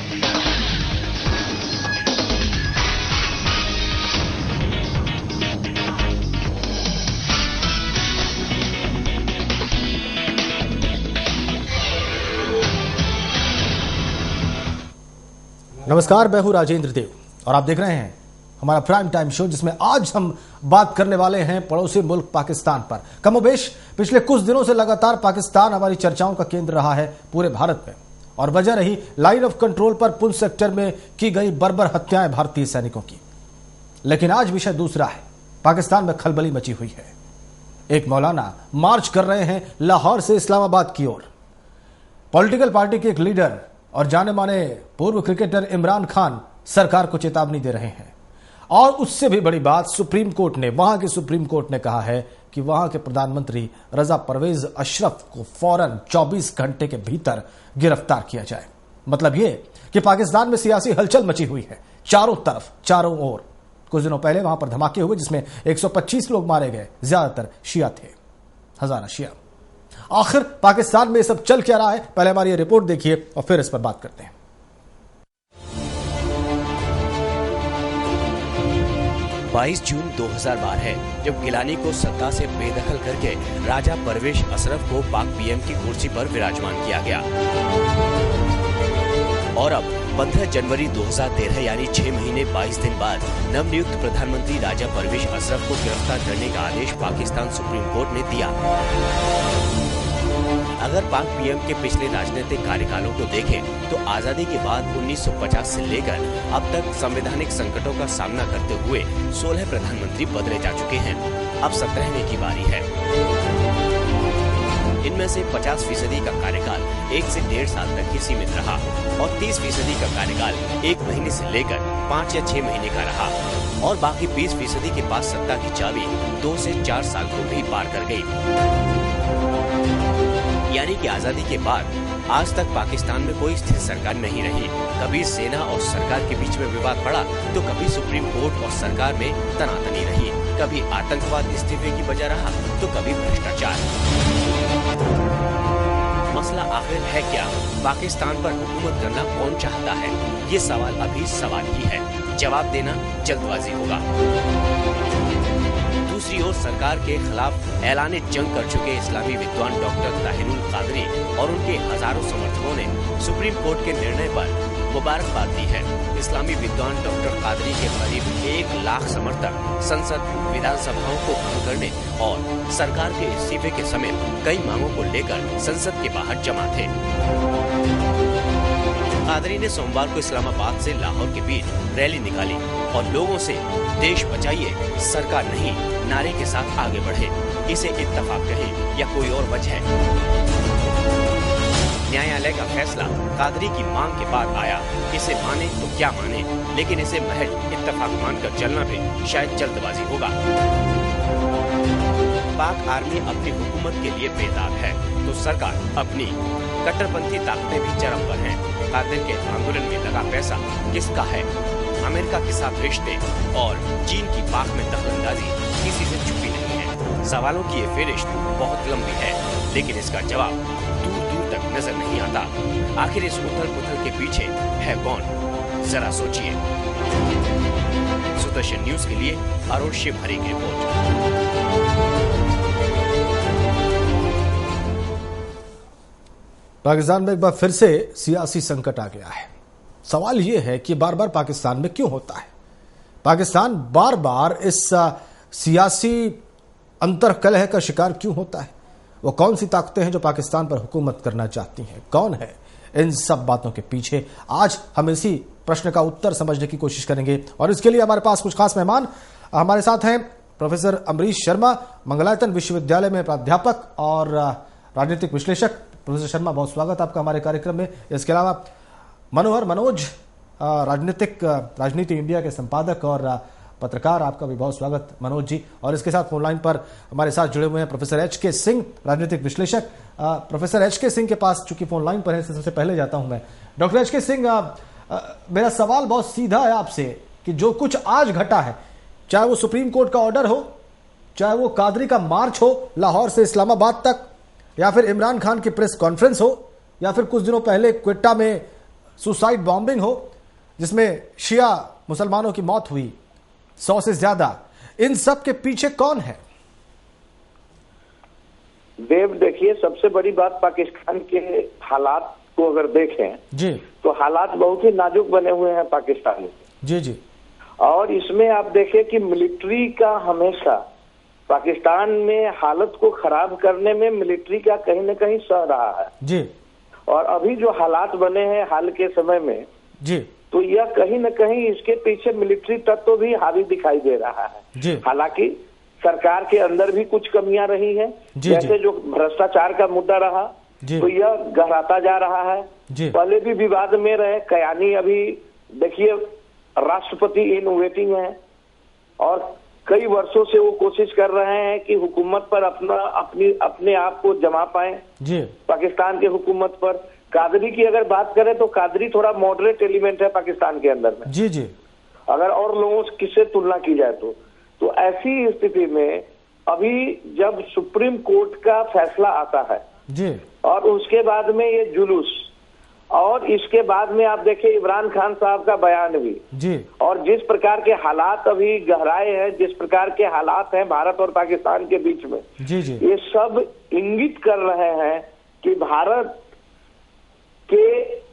नमस्कार, मैं हूं राजेंद्र देव और आप देख रहे हैं हमारा प्राइम टाइम शो, जिसमें आज हम बात करने वाले हैं पड़ोसी मुल्क पाकिस्तान पर। कमोबेश पिछले कुछ दिनों से लगातार पाकिस्तान हमारी चर्चाओं का केंद्र रहा है पूरे भारत में, और वजह रही लाइन ऑफ कंट्रोल पर पुंछ सेक्टर में की गई बर्बर हत्याएं भारतीय सैनिकों की। लेकिन आज विषय दूसरा है। पाकिस्तान में खलबली मची हुई है। एक मौलाना मार्च कर रहे हैं लाहौर से इस्लामाबाद की ओर। पॉलिटिकल पार्टी के एक लीडर और जाने माने पूर्व क्रिकेटर इमरान खान सरकार को चेतावनी दे रहे हैं। और उससे भी बड़ी बात, सुप्रीम कोर्ट ने, वहां की सुप्रीम कोर्ट ने कहा है कि वहां के प्रधानमंत्री रजा परवेज अशरफ को फौरन 24 घंटे के भीतर गिरफ्तार किया जाए। मतलब यह कि पाकिस्तान में सियासी हलचल मची हुई है चारों तरफ, चारों ओर। कुछ दिनों पहले वहां पर धमाके हुए जिसमें 125 लोग मारे गए, ज्यादातर शिया थे, हजारा शिया। आखिर पाकिस्तान में सब चल क्या रहा है, पहले हमारी ये रिपोर्ट देखिए और फिर इस पर बात करते हैं। 22 जून 2012 है जब गिलानी को सत्ता से बेदखल करके राजा परवेज अशरफ को पाक पीएम की कुर्सी पर विराजमान किया गया। और अब 15 जनवरी 2013 यानी 6 महीने 22 दिन बाद नवनियुक्त प्रधानमंत्री राजा परवेज अशरफ को गिरफ्तार करने का आदेश पाकिस्तान सुप्रीम कोर्ट ने दिया। अगर पाक पीएम के पिछले राजनीतिक कार्यकालों को देखें तो आजादी के बाद 1950 से लेकर अब तक संवैधानिक संकटों का सामना करते हुए 16 प्रधानमंत्री बदले जा चुके हैं। अब 17वें की बारी है। इनमें से 50% का कार्यकाल 1 से 1.5 साल तक ही सीमित रहा और 30% का कार्यकाल 1 महीने से लेकर 5 या 6 महीने का रहा, और बाकी 20% के पास सत्ता की चाबी 2 से 4 साल को भी पार कर गई। यानी कि आजादी के बाद आज तक पाकिस्तान में कोई स्थिर सरकार नहीं रही। कभी सेना और सरकार के बीच में विवाद पड़ा तो कभी सुप्रीम कोर्ट और सरकार में तनातनी रही, कभी आतंकवाद इस्तीफे की वजह रहा तो कभी भ्रष्टाचार। मसला आखिर है क्या? पाकिस्तान पर हुकूमत करना कौन चाहता है? ये सवाल अभी सवाल ही है। जवाब देना जल्दबाजी होगा। दूसरी ओर सरकार के खिलाफ ऐलाने जंग कर चुके इस्लामी विद्वान डॉक्टर ताहिरुल कादरी और उनके हजारों समर्थकों ने सुप्रीम कोर्ट के निर्णय पर मुबारकबाद दी है। इस्लामी विद्वान डॉक्टर कादरी के करीब 1 लाख समर्थक संसद, विधानसभाओं को भंग करने और सरकार के इस्तीफे के समेत कई मांगों को लेकर संसद के बाहर जमा थे। कादरी ने सोमवार को इस्लामाबाद से लाहौर के बीच रैली निकाली और लोगों से देश बचाइए, सरकार नहीं नारे के साथ आगे बढ़े। इसे इत्तफाक कहें या कोई और वजह है। न्यायालय का फैसला कादरी की मांग के बाद आया। इसे माने तो क्या माने, लेकिन इसे महज इत्तफाक मानकर चलना भी शायद जल्दबाजी होगा। पाक आर्मी अपनी हुकूमत के लिए बेताब है तो सरकार अपनी। कट्टरपंथी ताकतें भी चरम पर हैं। कादिर के आंदोलन में लगा पैसा किसका है? अमेरिका के साथ रिश्ते और चीन की पाक में दखलंदाजी किसी से छुपी नहीं है। सवालों की ये फेरिश्त बहुत लंबी है, लेकिन इसका जवाब दूर दूर तक नजर नहीं आता। आखिर इस उथल पुथल के पीछे है कौन? जरा सोचिए। सुदर्शन न्यूज के लिए अरुण शिवहरी की रिपोर्ट। पाकिस्तान में एक बार फिर से सियासी संकट आ गया है। सवाल यह है कि बार बार पाकिस्तान में क्यों होता है? पाकिस्तान बार बार इस सियासी अंतर्कलह का शिकार क्यों होता है? वो कौन सी ताकतें हैं जो पाकिस्तान पर हुकूमत करना चाहती हैं? कौन है इन सब बातों के पीछे? आज हम इसी प्रश्न का उत्तर समझने की कोशिश करेंगे और इसके लिए हमारे पास कुछ खास मेहमान हमारे साथ हैं। प्रोफेसर अमरीश शर्मा, मंगलायतन विश्वविद्यालय में प्राध्यापक और राजनीतिक विश्लेषक। प्रोफेसर शर्मा, बहुत स्वागत आपका हमारे कार्यक्रम में। इसके अलावा मनोज, राजनीति इंडिया के संपादक और पत्रकार, आपका भी बहुत स्वागत मनोज जी। और इसके साथ फोन लाइन पर हमारे साथ जुड़े हुए हैं प्रोफेसर एच.के. सिंह, राजनीतिक विश्लेषक। Professor HK. सिंह के पास चूंकि फोन लाइन पर है, सबसे पहले जाता हूं मैं। Doctor HK. सिंह, मेरा सवाल बहुत सीधा है आपसे कि जो कुछ आज घटा है, चाहे वो सुप्रीम कोर्ट का ऑर्डर हो, चाहे वो कादरी का मार्च हो लाहौर से इस्लामाबाद तक, या फिर इमरान खान की प्रेस कॉन्फ्रेंस हो, या फिर कुछ दिनों पहले क्वेटा में सुसाइड बॉम्बिंग हो जिसमें शिया मुसलमानों की मौत हुई 100 से ज्यादा, इन सब के पीछे कौन है? देव, देखिए, सबसे बड़ी बात पाकिस्तान के हालात को अगर देखें जी तो हालात बहुत ही नाजुक बने हुए हैं पाकिस्तान में। जी जी। और इसमें आप देखें कि मिलिट्री का हमेशा पाकिस्तान में हालत को खराब करने में मिलिट्री का कहीं न कहीं सह रहा है जी। और अभी जो हालात बने हैं हाल के समय में जी, तो यह कहीं न कहीं इसके पीछे मिलिट्री तत्व भी हावी दिखाई दे रहा है जी। हालांकि सरकार के अंदर भी कुछ कमियां रही हैं, जैसे जो भ्रष्टाचार का मुद्दा रहा तो यह गहराता जा रहा है। पहले भी विवाद में रहे कयानी, अभी देखिए राष्ट्रपति इन वेटिंग है और कई वर्षों से वो कोशिश कर रहे हैं कि हुकूमत पर अपने आप को जमा पाए जी। पाकिस्तान के हुकूमत पर। कादरी की अगर बात करें तो कादरी थोड़ा मॉडरेट एलिमेंट है पाकिस्तान के अंदर में, जी जी, अगर और लोगों से तुलना की जाए तो ऐसी स्थिति में अभी जब सुप्रीम कोर्ट का फैसला आता है जी और उसके बाद में ये जुलूस और इसके बाद में आप देखिए इमरान खान साहब का बयान भी जी, और जिस प्रकार के हालात अभी गहराए हैं, जिस प्रकार के हालात हैं भारत और पाकिस्तान के बीच में, जी जी, ये सब इंगित कर रहे हैं कि भारत के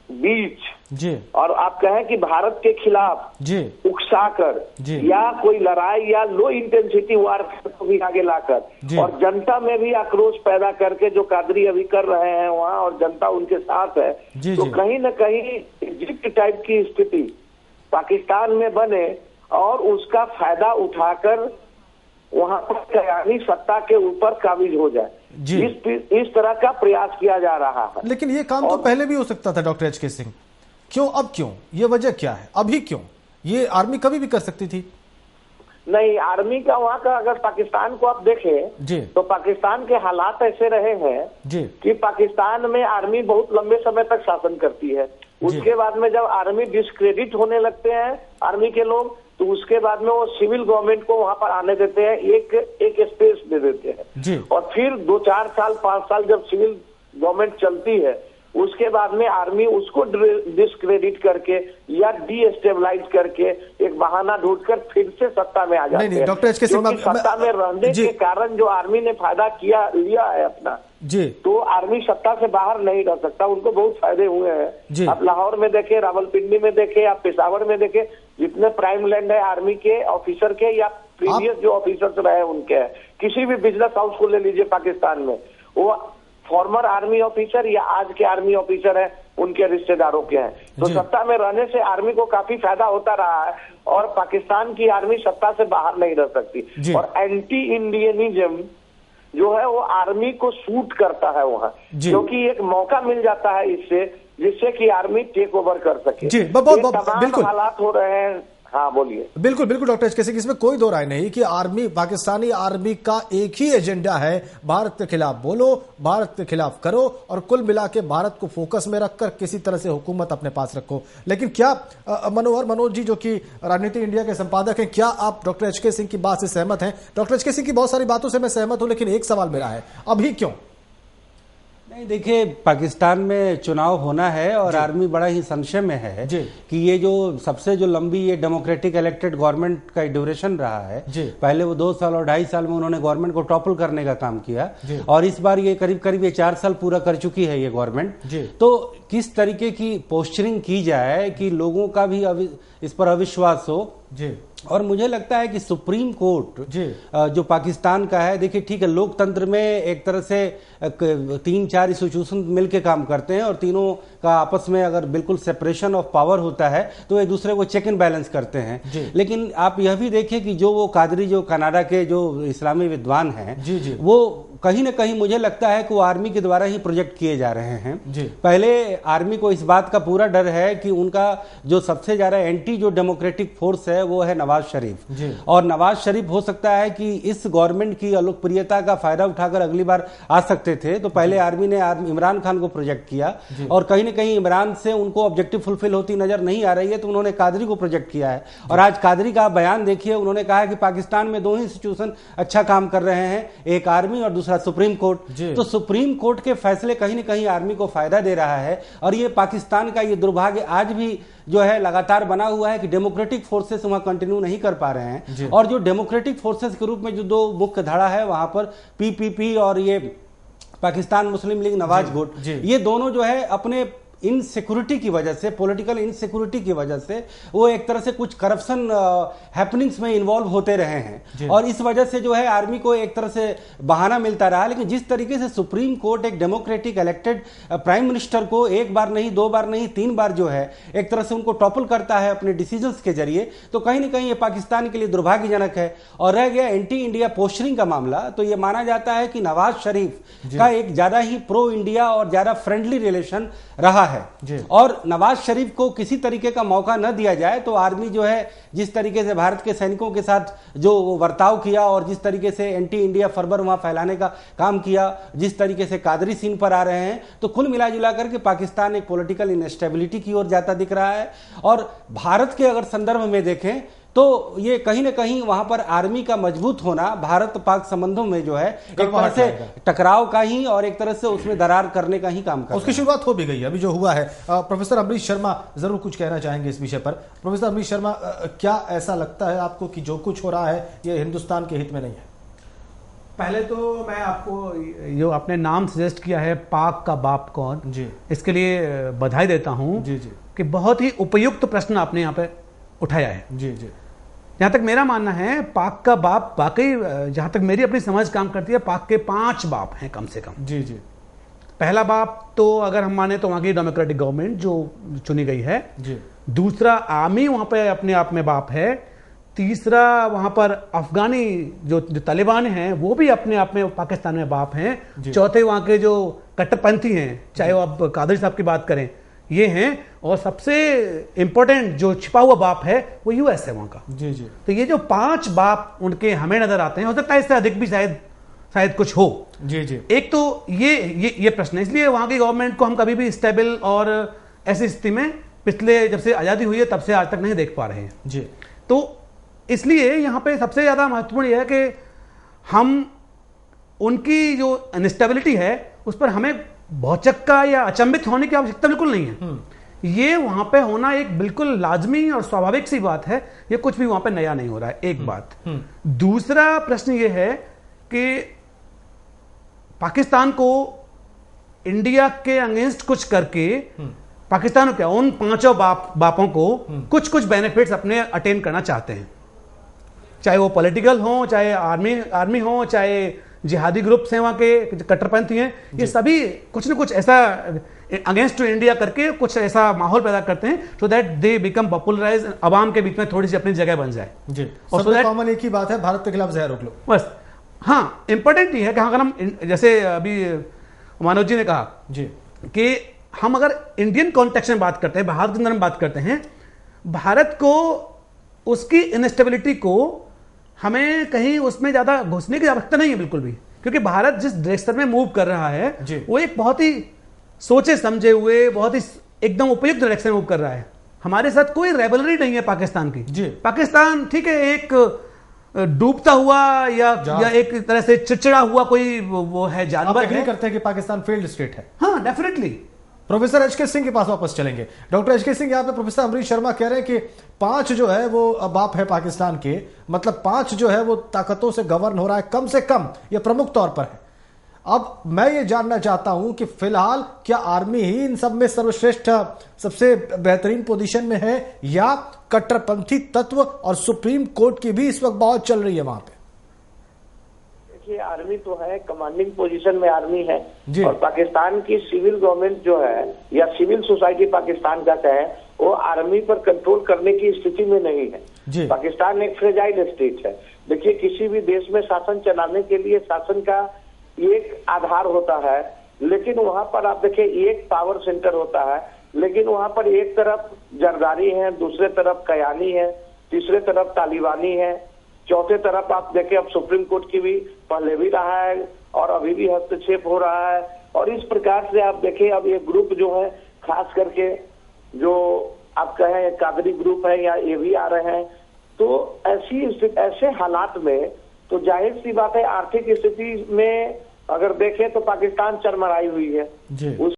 बीच जी और आप कहें कि भारत के खिलाफ जी उकसाकर जी या कोई लड़ाई या लो इंटेंसिटी वार को भी आगे लाकर और जनता में भी आक्रोश पैदा करके जो कादरी अभी कर रहे हैं वहाँ और जनता उनके साथ है, तो कहीं न कहीं इजिप्ट टाइप की स्थिति पाकिस्तान में बने और उसका फायदा उठाकर वहाँ पर कयानी सत्ता के ऊपर काबिज हो जाए, इस तरह का प्रयास किया जा रहा है। लेकिन ये काम तो पहले भी हो सकता था डॉक्टर एच के सिंह, क्यों अब क्यों? ये वजह क्या है? अभी क्यों? ये आर्मी कभी भी कर सकती थी। नहीं, आर्मी का वहाँ का अगर पाकिस्तान को आप देखें जी तो पाकिस्तान के हालात ऐसे रहे हैं जी कि पाकिस्तान में आर्मी बहुत लंबे समय तक शासन करती है। उसके बाद में जब आर्मी डिस्क्रेडिट होने लगते हैं आर्मी के लोग, तो उसके बाद में वो सिविल गवर्नमेंट को वहां पर आने देते हैं, एक स्पेस दे देते हैं और फिर 2-4 साल 5 साल जब सिविल गवर्नमेंट चलती है उसके बाद में आर्मी उसको डिस्क्रेडिट करके या डीस्टेबलाइज करके एक बहाना ढूंढकर फिर से सत्ता में आ जाते हैं। डॉक्टर एच के सिंह, सत्ता में रहने के कारण जो आर्मी ने फायदा लिया है अपना जी, तो आर्मी सत्ता से बाहर नहीं रह सकता, उनको बहुत फायदे हुए हैं। आप लाहौर में देखे, रावलपिंडी में देखे, आप पेशावर में देखे, जितने प्राइम लैंड है आर्मी के ऑफिसर के या प्रीवियस जो ऑफिसर्स रहे उनके है। किसी भी बिजनेस हाउस को ले लीजिए पाकिस्तान में, वो फॉर्मर आर्मी ऑफिसर या आज के आर्मी ऑफिसर है उनके रिश्तेदारों के हैं। तो सत्ता में रहने से आर्मी को काफी फायदा होता रहा है और पाकिस्तान की आर्मी सत्ता से बाहर नहीं रह सकती। और एंटी इंडियनिज्म जो है वो आर्मी को सूट करता है वहाँ, क्योंकि एक मौका मिल जाता है इससे, जिससे कि आर्मी टेक ओवर कर सके। बिल्कुल हालात हो रहे हैं। हाँ बोलिए। बिल्कुल बिल्कुल डॉक्टर एच के सिंह, इसमें कोई दो राय नहीं कि आर्मी, पाकिस्तानी आर्मी का एक ही एजेंडा है, भारत के खिलाफ बोलो, भारत के खिलाफ करो और कुल मिला के भारत को फोकस में रखकर किसी तरह से हुकूमत अपने पास रखो। लेकिन क्या मनोज जी जो कि राजनीति इंडिया के संपादक हैं, क्या आप डॉक्टर एच के सिंह की बात से सहमत हैं? डॉक्टर एच के सिंह की बहुत सारी बातों से मैं सहमत हूं, लेकिन एक सवाल मेरा है, अभी क्यों? नहीं, देखिए, पाकिस्तान में चुनाव होना है और आर्मी बड़ा ही संशय में है कि ये जो सबसे जो लंबी ये डेमोक्रेटिक इलेक्टेड गवर्नमेंट का ड्यूरेशन रहा है, पहले वो 2 साल और 2.5 साल में उन्होंने गवर्नमेंट को टॉपल करने का काम किया और इस बार ये करीब ये 4 साल पूरा कर चुकी है ये गवर्नमेंट। तो किस तरीके की पोस्चरिंग की जाए कि लोगों का भी इस पर अविश्वास हो और मुझे लगता है कि सुप्रीम कोर्ट जो पाकिस्तान का है, देखिए ठीक है, लोकतंत्र में एक तरह से 3-4 इंस्टीट्यूशन मिलकर काम करते हैं और तीनों का आपस में अगर बिल्कुल सेपरेशन ऑफ पावर होता है तो एक दूसरे को चेक एंड बैलेंस करते हैं। लेकिन आप यह भी देखिए कि जो वो कादरी, जो कनाडा के जो इस्लामी विद्वान हैं, वो कहीं ना कहीं मुझे लगता है कि वो आर्मी के द्वारा ही प्रोजेक्ट किए जा रहे हैं। पहले आर्मी को इस बात का पूरा डर है कि उनका जो सबसे ज्यादा एंटी जो डेमोक्रेटिक फोर्स है वो है नवाज शरीफ, और नवाज शरीफ हो सकता है कि इस गवर्नमेंट की लोकप्रियता का फायदा उठाकर अगली बार आ सकते थे। तो पहले आर्मी ने इमरान खान को प्रोजेक्ट किया और कहीं ना कहीं इमरान से उनको ऑब्जेक्टिव फुलफिल होती नजर नहीं आ रही है, तो उन्होंने कादरी को प्रोजेक्ट किया है। और आज कादरी का बयान देखिए, उन्होंने कहा है कि पाकिस्तान में 2 ही इंस्टीट्यूशन अच्छा काम कर रहे हैं, एक आर्मी और दूसरा सुप्रीम कोर्ट। तो सुप्रीम कोर्ट के फैसले कहीं ना कहीं आर्मी को फायदा दे रहा है। और ये पाकिस्तान का ये दुर्भाग्य आज भी जो है लगातार बना हुआ है कि डेमोक्रेटिक फोर्सेस वहां कंटिन्यू नहीं कर पा रहे हैं। और जो डेमोक्रेटिक फोर्सेस के रूप में जो दो मुख्य धड़ा है वहां पर पीपीपी और ये पाकिस्तान मुस्लिम लीग नवाज गुट, ये दोनों जो है अपने इनसिक्योरिटी की वजह से, पॉलिटिकल इनसिक्योरिटी की वजह से वो एक तरह से कुछ करप्शन हैपनिंग्स में इन्वॉल्व होते रहे हैं। और इस वजह से जो है आर्मी को एक तरह से बहाना मिलता रहा। लेकिन जिस तरीके से सुप्रीम कोर्ट एक डेमोक्रेटिक इलेक्टेड प्राइम मिनिस्टर को एक बार नहीं, दो बार नहीं, 3 बार जो है एक तरह से उनको टॉपल करता है अपने डिसीजंस के जरिए, तो कहीं ना कहीं ये पाकिस्तान के लिए दुर्भाग्यजनक है। और रह गया एंटी इंडिया पोस्टरिंग का मामला, तो ये माना जाता है कि नवाज शरीफ का एक ज्यादा ही प्रो इंडिया और ज्यादा फ्रेंडली रिलेशन रहा है। और नवाज शरीफ को किसी तरीके का मौका न दिया जाए तो आर्मी जो है जिस तरीके से भारत के सैनिकों के साथ जो वर्ताव किया और जिस तरीके से एंटी इंडिया फर्बर वहां फैलाने का काम किया, जिस तरीके से कादरी सीन पर आ रहे हैं, तो कुल मिला जुला करके पाकिस्तान एक पॉलिटिकल इनस्टेबिलिटी की ओर जाता दिख रहा है। और भारत के अगर संदर्भ में देखें तो ये कहीं ना कहीं वहां पर आर्मी का मजबूत होना भारत पाक संबंधों में जो है एक तरह से टकराव का ही और एक तरह से उसमें दरार करने का ही काम कर उसकी शुरुआत हो भी गई अभी जो हुआ है। प्रोफेसर अमरीश शर्मा जरूर कुछ कहना चाहेंगे इस विषय पर। प्रोफेसर अमरीश शर्मा, क्या ऐसा लगता है आपको कि जो कुछ हो रहा है ये हिंदुस्तान के हित में नहीं है? पहले तो मैं आपको जो आपने नाम सजेस्ट किया है पाक का बाप कौन, जी, इसके लिए बधाई देता हूं। जी जी, कि बहुत ही उपयुक्त प्रश्न आपने यहाँ पे उठाया है। जी जी, जहाँ तक मेरा मानना है पाक का बाप वाकई, जहाँ तक मेरी अपनी समझ काम करती है, पाक के 5 बाप हैं कम से कम। जी जी, पहला बाप तो अगर हम माने तो वहाँ की डेमोक्रेटिक गवर्नमेंट जो चुनी गई है। जी, दूसरा आर्मी वहाँ पे अपने आप में बाप है। तीसरा वहाँ पर अफगानी जो तालिबान हैं वो भी अपने आप में पाकिस्तान में बाप हैं। चौथे वहाँ के जो कट्टरपंथी हैं, चाहे वो आप कादरी साहब की बात करें, ये हैं। और सबसे इंपॉर्टेंट जो छिपा हुआ बाप है वो यूएस है वहां का। जी जी, तो ये जो 5 बाप उनके हमें नजर आते हैं, हो सकता है इससे अधिक भी शायद कुछ हो। जी जी, एक तो ये प्रश्न है, इसलिए वहां की गवर्नमेंट को हम कभी भी स्टेबल और ऐसी स्थिति में पिछले जब से आजादी हुई है तब से आज तक नहीं देख पा रहे हैं। जी, तो इसलिए यहाँ पे सबसे ज्यादा महत्वपूर्ण यह है कि हम उनकी जो अनस्टेबिलिटी है उस पर हमें भौचक्का या अचंभित होने की आवश्यकता बिल्कुल नहीं है। ये वहां पे होना एक बिल्कुल लाजमी और स्वाभाविक सी बात है। ये कुछ भी वहां पे नया नहीं हो रहा है, एक बात। दूसरा प्रश्न ये है कि पाकिस्तान को इंडिया के अगेंस्ट कुछ करके पाकिस्तान क्या उन 5 बापों को कुछ बेनिफिट्स अपने अटेन करना चाहते हैं, चाहे वो पॉलिटिकल हो, चाहे आर्मी हो, चाहे जिहादी ग्रुप्स हैं वहां के कट्टरपंथी हैं, ये सभी कुछ न कुछ ऐसा अगेंस्ट टू इंडिया करके कुछ ऐसा माहौल पैदा करते हैं so that they become popularise, अवाम के बीच में थोड़ी सी अपनी जगह बन जाए। जी, और सो दैट कॉमन एक ही बात है, भारत के खिलाफ जहर रोक लो बस। हाँ, इंपॉर्टेंट ये है कि अगर हम जैसे अभी मनोज जी ने कहा जी कि हम अगर इंडियन कॉन्टेक्स्ट में बात करते हैं, भारत के अंदर में बात करते हैं, भारत को उसकी इनस्टेबिलिटी को हमें कहीं उसमें ज्यादा घुसने की आवश्यकता नहीं है बिल्कुल भी, क्योंकि भारत जिस डायरेक्शन में मूव कर रहा है वो एक बहुत ही सोचे समझे हुए, बहुत ही एकदम उपयुक्त डायरेक्शन में मूव कर रहा है। हमारे साथ कोई रेबलरी नहीं है पाकिस्तान की। जी, पाकिस्तान ठीक है एक डूबता हुआ या एक तरह से चिड़चिड़ा हुआ कोई वो है जानवर। आप एग्री करते हैं कि पाकिस्तान फेल्ड स्टेट है? हाँ, डेफिनेटली। प्रोफेसर एचके सिंह के पास वापस चलेंगे। डॉक्टर एचके सिंह, यहाँ पे प्रोफेसर अमरीश शर्मा कह रहे हैं कि 5 जो है वो बाप है पाकिस्तान के, मतलब 5 जो है वो ताकतों से गवर्न हो रहा है, कम से कम ये प्रमुख तौर पर है। अब मैं ये जानना चाहता हूं कि फिलहाल क्या आर्मी ही इन सब में सर्वश्रेष्ठ, सबसे बेहतरीन पोजीशन में है, या कट्टरपंथी तत्व और सुप्रीम कोर्ट की भी इस वक्त बहुत चल रही है वहां पे? देखिए, आर्मी तो है, कमांडिंग पोजीशन में आर्मी है, और पाकिस्तान की सिविल गवर्नमेंट जो है या सिविल सोसाइटी पाकिस्तान का कहे, वो आर्मी पर कंट्रोल करने की स्थिति में नहीं है। पाकिस्तान एक फ्रेजाइल स्टेट है। देखिए, किसी भी देश में शासन चलाने के लिए शासन का एक आधार होता है, लेकिन वहां पर आप देखिए एक पावर सेंटर होता है, लेकिन वहां पर एक तरफ जरदारी है, दूसरे तरफ कयानी है, तीसरे तरफ तालिबानी है, चौथे तरफ आप देखें अब सुप्रीम कोर्ट की भी पहले भी रहा है और अभी भी हस्तक्षेप हो रहा है। और इस प्रकार से आप देखें अब ये ग्रुप जो है, खास करके जो आप कहें कादरी ग्रुप है या ये भी आ रहे हैं, तो ऐसे हालात में तो जाहिर सी बात है आर्थिक स्थिति में अगर देखें तो पाकिस्तान चरमराई हुई है।